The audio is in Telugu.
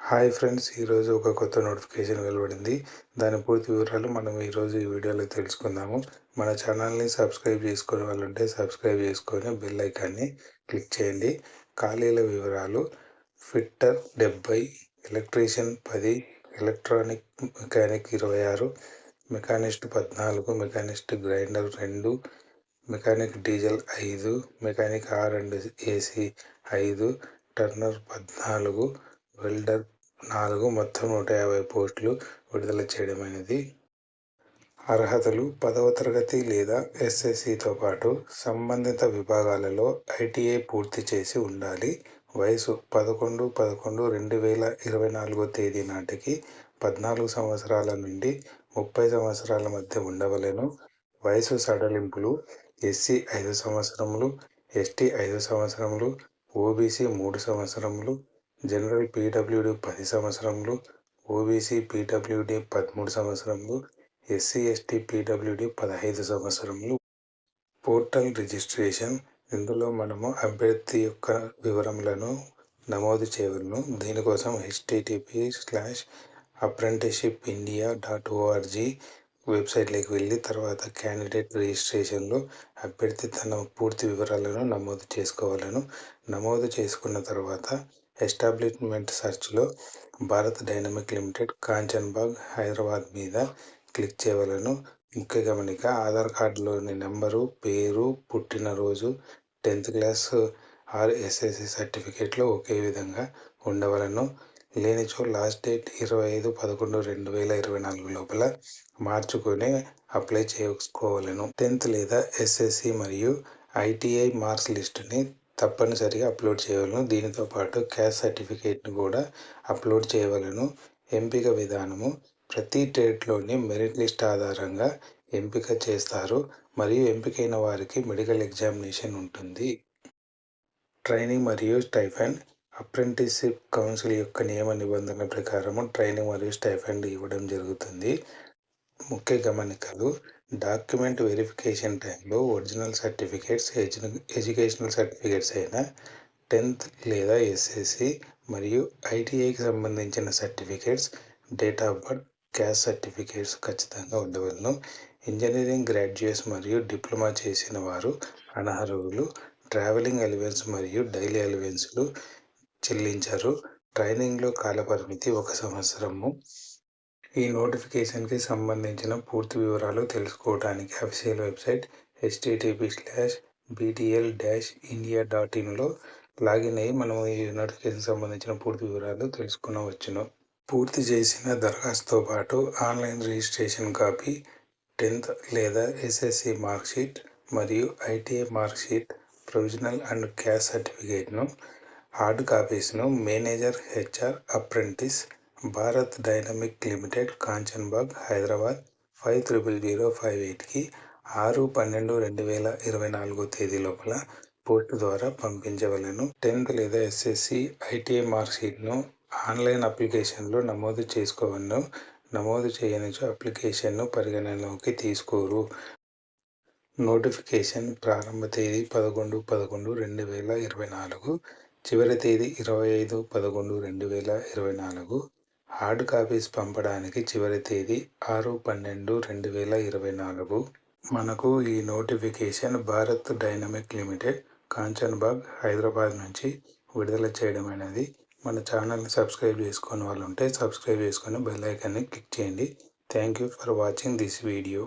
హాయ్ ఫ్రెండ్స్, ఈరోజు ఒక కొత్త నోటిఫికేషన్ వెలువడింది. దాని పూర్తి వివరాలు మనం ఈరోజు ఈ వీడియోలో తెలుసుకుందాము. మన ఛానల్ని సబ్స్క్రైబ్ చేసుకునే వాళ్ళు ఉంటే సబ్స్క్రైబ్ చేసుకొని బెల్ ఐకాన్ని క్లిక్ చేయండి. ఖాళీల వివరాలు: fitter 70, electrician 10, electronic mechanic 26, machinist 14, machinist grinder 2, mechanic diesel 5, mechanic R&AC 5, Turner 14, welder 4, మొత్తం 150 పోస్టులు విడుదల చేయడమైనది. అర్హతలు: 10వ తరగతి లేదా ఎస్ఎస్సితో పాటు సంబంధిత విభాగాలలో ఐటీఐ పూర్తి చేసి ఉండాలి. వయసు: 11/11/2024 తేదీ నాటికి 14 సంవత్సరాల నుండి 30 సంవత్సరాల మధ్య ఉండవలెను. వయసు సడలింపులు: ఎస్సీ 5 సంవత్సరములు, ఎస్టీ 5 సంవత్సరములు, ఓబీసీ 3 సంవత్సరములు, జనరల్ పీడబ్ల్యూడీ 10 సంవత్సరములు, ఓబీసీ పీడబ్ల్యూడీ 13 సంవత్సరములు, ఎస్సీ ఎస్టీ పీడబ్ల్యూడీ 15 సంవత్సరములు. పోర్టల్ రిజిస్ట్రేషన్: ఇందులో మనము అభ్యర్థి యొక్క వివరములను నమోదు చేయవలను. దీనికోసం http://apprenticeshipindia.org వెబ్సైట్లోకి వెళ్ళి తర్వాత క్యాండిడేట్ రిజిస్ట్రేషన్లో అభ్యర్థి తన పూర్తి వివరాలను నమోదు చేసుకోవాలను. నమోదు చేసుకున్న తర్వాత ఎస్టాబ్లిష్మెంట్ సెర్చ్లో భారత్ డైనమిక్ లిమిటెడ్, కాంచన్బాగ్, హైదరాబాద్ మీద క్లిక్ చేయవలను. ముఖ్య గమనిక: ఆధార్ కార్డులోని నెంబరు, పేరు, పుట్టినరోజు, 10th క్లాస్ ఆర్ ఎస్ఎస్సి సర్టిఫికేట్లో ఒకే విధంగా ఉండవలను. లేనిచో లాస్ట్ డేట్ 25/11/2024 లోపల మార్చుకొని అప్లై చేసుకోవలను. 10th లేదా ఎస్ఎస్సి మరియు ఐటీఐ మార్క్స్ లిస్టుని తప్పనిసరిగా అప్లోడ్ చేయవలను. దీనితో పాటు క్యాస్ట్ సర్టిఫికేట్ను కూడా అప్లోడ్ చేయవలను. ఎంపిక విధానము: ప్రతి ట్రేడ్లోని మెరిట్ లిస్ట్ ఆధారంగా ఎంపిక చేస్తారు మరియు ఎంపికైన వారికి మెడికల్ ఎగ్జామినేషన్ ఉంటుంది. ట్రైనింగ్ మరియు స్టైఫండ్: అప్రెంటిస్షిప్ కౌన్సిల్ యొక్క నియమ నిబంధనల ప్రకారం ట్రైనింగ్ మరియు స్టైఫండ్ ఇవ్వడం జరుగుతుంది. ముఖ్య గమనికలు: డాక్యుమెంట్ వెరిఫికేషన్ టైంలో ఒరిజినల్ సర్టిఫికేట్స్, ఎడ్యుకేషనల్ సర్టిఫికేట్స్ అయిన 10th లేదా ఎస్ఎస్సి మరియు ఐటీఐకి సంబంధించిన certificates, date of birth, caste certificates ఖచ్చితంగా ఉండవలను. ఇంజనీరింగ్ గ్రాడ్యుయేట్స్ మరియు డిప్లొమా చేసిన వారు అనర్హులు. ట్రావెలింగ్ అలవెన్స్ మరియు డైలీ అలవెన్స్లు చెల్లించరు. ట్రైనింగ్లో కాలపరిమితి 1 సంవత్సరము. ఈ నోటిఫికేషన్కి సంబంధించిన పూర్తి వివరాలు తెలుసుకోవడానికి అఫీషియల్ వెబ్సైట్ http://btl-india.inలో లాగిన్ అయ్యి మనం ఈ నోటిఫికేషన్ సంబంధించిన పూర్తి వివరాలు తెలుసుకునవచ్చును. పూర్తి చేసిన దరఖాస్తుతో పాటు ఆన్లైన్ రిజిస్ట్రేషన్ కాపీ, 10th లేదా ఎస్ఎస్సి మార్క్షీట్ మరియు ITI marksheet, provisional and caste సర్టిఫికేట్ను, హార్డ్ కాపీస్ను manager HR apprentice, Bharat dynamic limited, Kanchanbagh, Hyderabad 500058కి 6/12/2024 తేదీ లోపల పోస్ట్ ద్వారా పంపించవలను. 10th లేదా ఎస్ఎస్సి ఐటీఐ మార్క్షీట్ను ఆన్లైన్ అప్లికేషన్లో నమోదు చేసుకోవలను. నమోదు చేయనిచో అప్లికేషన్ను పరిగణనలోకి తీసుకోరు. నోటిఫికేషన్ ప్రారంభ తేదీ 11/11/2024, చివరి తేదీ 25/11/2024. హార్డ్ కాపీస్ పంపడానికి చివరి తేదీ 6/12/2024. మనకు ఈ notification Bharat dynamic limited, Kanchanbagh, Hyderabad నుంచి విడుదల చేయడమైనది. మన ఛానల్ని సబ్స్క్రైబ్ చేసుకునే వాళ్ళు ఉంటే సబ్స్క్రైబ్ చేసుకొని బెల్ ఐకాన్ని క్లిక్ చేయండి. Thank you for watching this video.